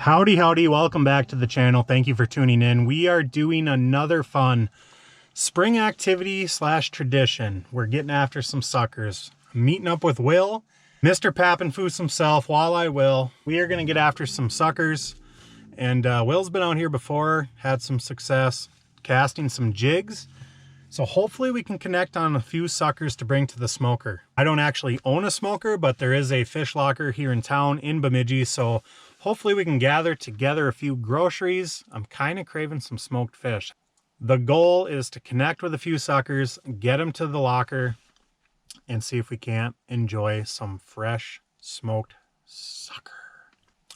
Howdy, howdy, welcome back to the channel. Thank you for tuning in. We are doing another fun spring activity slash tradition. We're getting after some suckers. I'm meeting up with Will, Mr. Pappenfoos himself, Walleye Will. We are gonna get after some suckers. And Will's been out here before, had some success casting some jigs. So hopefully we can connect on a few suckers to bring to the smoker. I don't actually own a smoker, but there is a fish locker here in town in Bemidji. So hopefully we can gather together a few groceries. I'm kind of craving some smoked fish. The goal is to connect with a few suckers, get them to the locker, and see if we can't enjoy some fresh smoked sucker.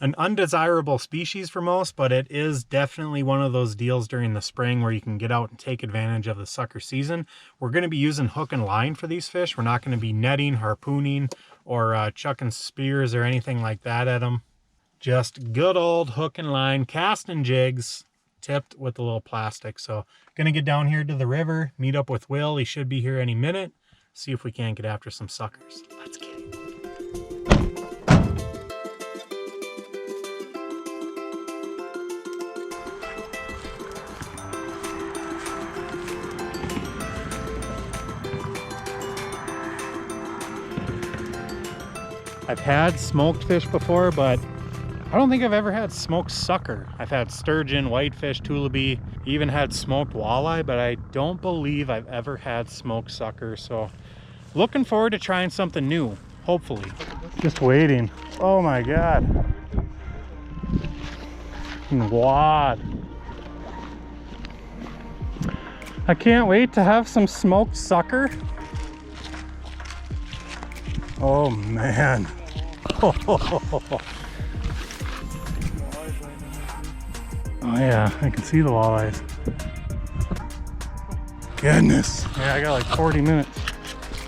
An undesirable species for most, but it is definitely one of those deals during the spring where you can get out and take advantage of the sucker season. We're going to be using hook and line for these fish. We're not going to be netting, harpooning, or chucking spears or anything like that at them. Just good old hook and line, casting jigs, tipped with a little plastic. So going to get down here to the river, meet up with Will. He should be here any minute. See if we can't get after some suckers. Let's get it. I've had smoked fish before, but I don't think I've ever had smoked sucker. I've had sturgeon, whitefish, tulipy, even had smoked walleye, but I don't believe I've ever had smoked sucker. So looking forward to trying something new, hopefully. Just waiting. Oh my God. Wad. I can't wait to have some smoked sucker. Oh man. Oh yeah, I can see the walleyes. Goodness. Yeah, I got like 40 minutes.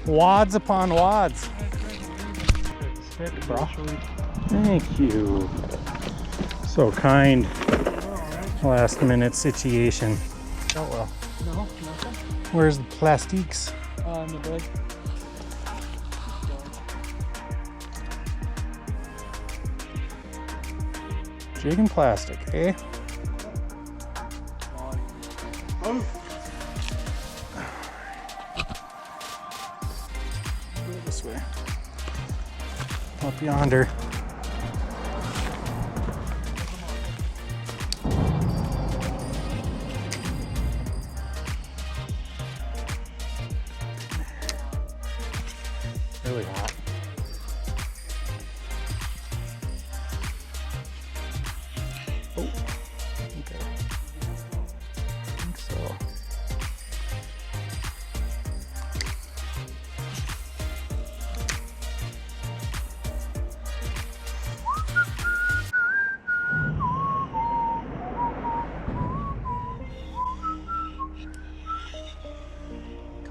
Wads upon wads. Sick, bro. Thank you. So kind. Last minute situation. Oh well. No, nothing. Where's the plastiques? In the bag. Jig and plastic, eh? Oh. Go this way. Up yonder. Really hot. Oh, okay. I think so.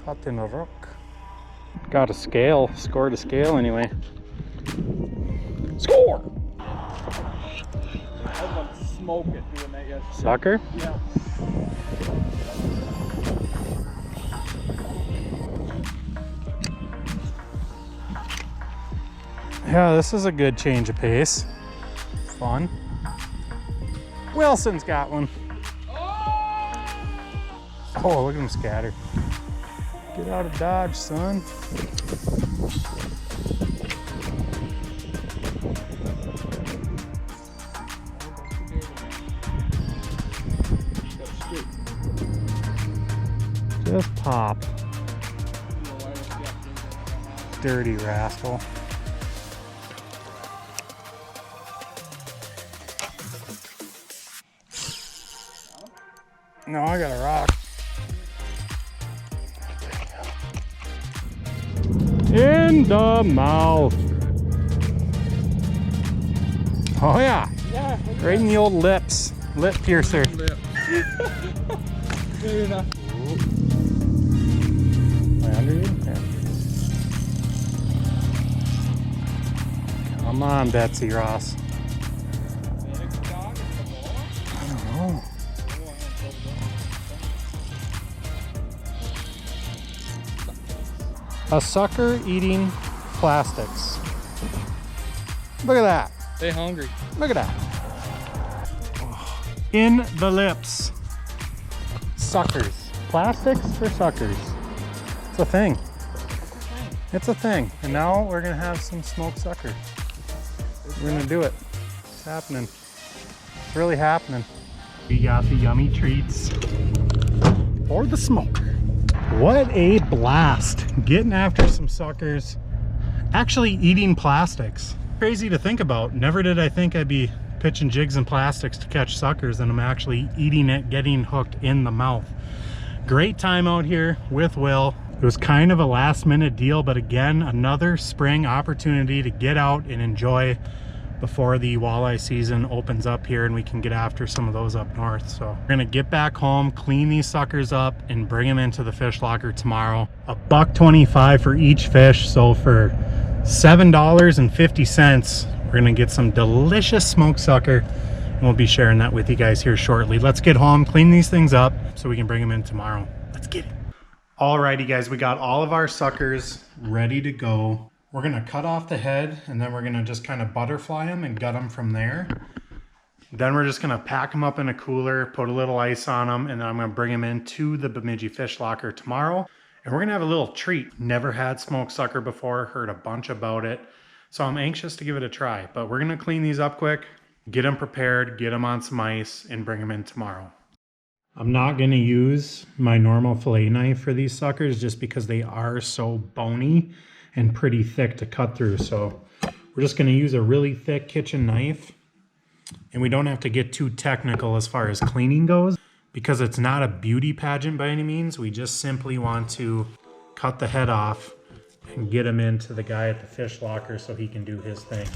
Caught in a rock. Got a scale, scored a scale anyway. Score! I want to smoke it doing that yesterday. Sucker? Yeah. Yeah, this is a good change of pace. Fun. Wilson's got one. Oh, look at him scatter. Get out of Dodge, son. Just pop. Dirty rascal. No, I got a rock. In the mouth. Oh yeah. Yeah. Right in the old lips. Lip piercer. Maybe not. Am I under you? Yeah. Come on, Betsy Ross. I don't know. A sucker eating plastics. Look at that. They hungry. Look at that. in the lips. Suckers. Plastics for suckers. It's a thing. It's a thing. And now we're gonna have some smoked sucker. We're gonna do it. It's happening. It's really happening. We got the yummy treats for the smoker. What a blast. Getting after some suckers. Actually eating plastics. Crazy to think about. Never did I think I'd be pitching jigs and plastics to catch suckers, and I'm actually eating it, getting hooked in the mouth. Great time out here with Will. It was kind of a last minute deal, but again, another spring opportunity to get out and enjoy before the walleye season opens up here and we can get after some of those up north. So we're gonna get back home, clean these suckers up, and bring them into the fish locker tomorrow. $1.25 for each fish. So for $7.50, we're gonna get some delicious smoked sucker, and we'll be sharing that with you guys here shortly. Let's get home, clean these things up so we can bring them in tomorrow. Let's get it. Alrighty guys, we got all of our suckers ready to go. We're gonna cut off the head, and then we're gonna just kind of butterfly them and gut them from there. Then we're just gonna pack them up in a cooler, put a little ice on them, and then I'm gonna bring them into the Bemidji fish locker tomorrow. And we're gonna have a little treat. Never had smoked sucker before, heard a bunch about it. So I'm anxious to give it a try, but we're gonna clean these up quick, get them prepared, get them on some ice, and bring them in tomorrow. I'm not gonna use my normal fillet knife for these suckers just because they are so bony and pretty thick to cut through. So we're just gonna use a really thick kitchen knife, and we don't have to get too technical as far as cleaning goes because it's not a beauty pageant by any means. We just simply want to cut the head off and get him into the guy at the fish locker so he can do his thing.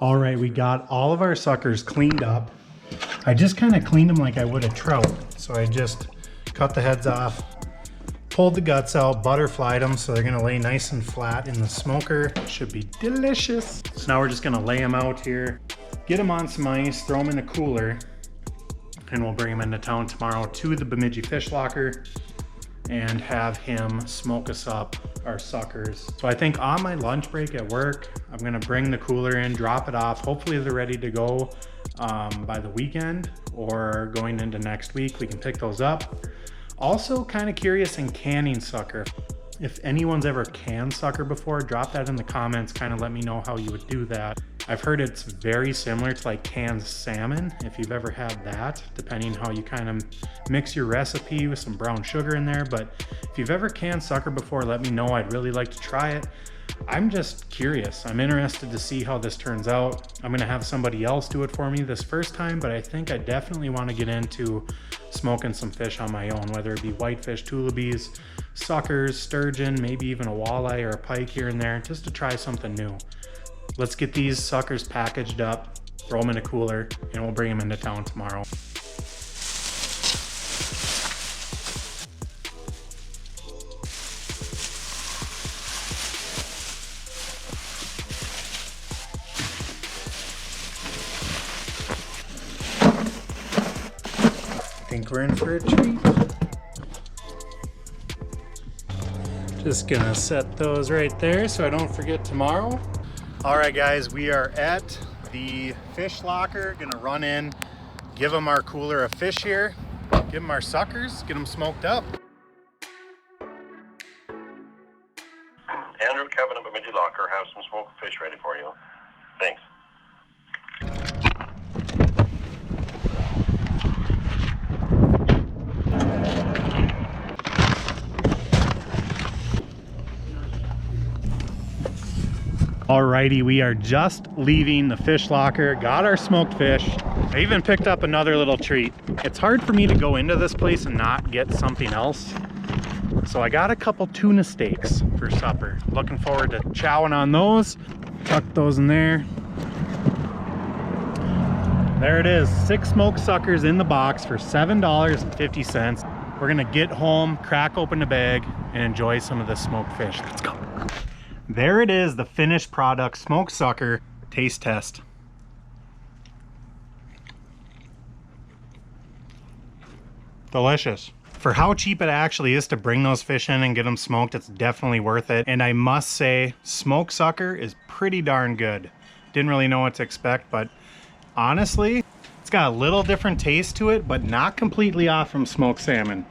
All right, we got all of our suckers cleaned up. I just kind of cleaned them like I would a trout. So I just cut the heads off, pulled the guts out, butterflied them so they're gonna lay nice and flat in the smoker. Should be delicious. So now we're just gonna lay them out here, get them on some ice, throw them in a cooler, and we'll bring them into town tomorrow to the Bemidji fish locker and have him smoke us up our suckers. So I think on my lunch break at work, I'm gonna bring the cooler in, drop it off. Hopefully they're ready to go by the weekend or going into next week. We can pick those up. Also kind of curious in canning sucker. If anyone's ever canned sucker before, drop that in the comments, kind of let me know how you would do that. I've heard it's very similar to like canned salmon, if you've ever had that, depending how you kind of mix your recipe with some brown sugar in there. But if you've ever canned sucker before, let me know. I'd really like to try it. I'm just curious. I'm interested to see how this turns out. I'm gonna have somebody else do it for me this first time, but I think I definitely want to get into smoking some fish on my own, whether it be whitefish, tullibees, suckers, sturgeon, maybe even a walleye or a pike here and there, just to try something new. Let's get these suckers packaged up, throw them in a cooler, and we'll bring them into town tomorrow. I think we're in for a treat. Just gonna set those right there so I don't forget tomorrow. All right guys, we are at the fish locker. Gonna run in, give them our cooler of fish here, give them our suckers, get them smoked up. Andrew, Kevin, and Bemidji Locker have some smoked fish ready for you. Thanks. Alrighty, we are just leaving the fish locker, got our smoked fish. I even picked up another little treat. It's hard for me to go into this place and not get something else. So I got a couple tuna steaks for supper. Looking forward to chowing on those. Tuck those in there. There it is, 6 smoked suckers in the box for $7.50. We're gonna get home, crack open the bag, and enjoy some of the smoked fish. Let's go. There it is, the finished product, smoked sucker. Taste test. Delicious. For how cheap it actually is to bring those fish in and get them smoked, it's definitely worth it. And I must say, smoked sucker is pretty darn good. Didn't really know what to expect, but honestly, it's got a little different taste to it, but not completely off from smoked salmon.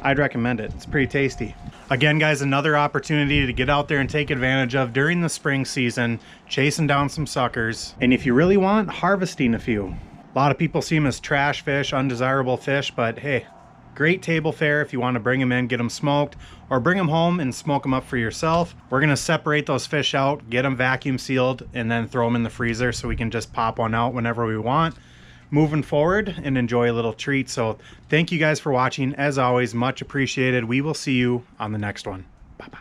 I'd recommend it. It's pretty tasty. Again, guys, another opportunity to get out there and take advantage of during the spring season, chasing down some suckers. And if you really want, harvesting a few. A lot of people see them as trash fish, undesirable fish, but hey, great table fare if you want to bring them in, get them smoked, or bring them home and smoke them up for yourself. We're gonna separate those fish out, get them vacuum sealed, and then throw them in the freezer so we can just pop one out whenever we want. Moving forward and enjoy a little treat. So thank you guys for watching. As always, much appreciated. We will see you on the next one. Bye-bye.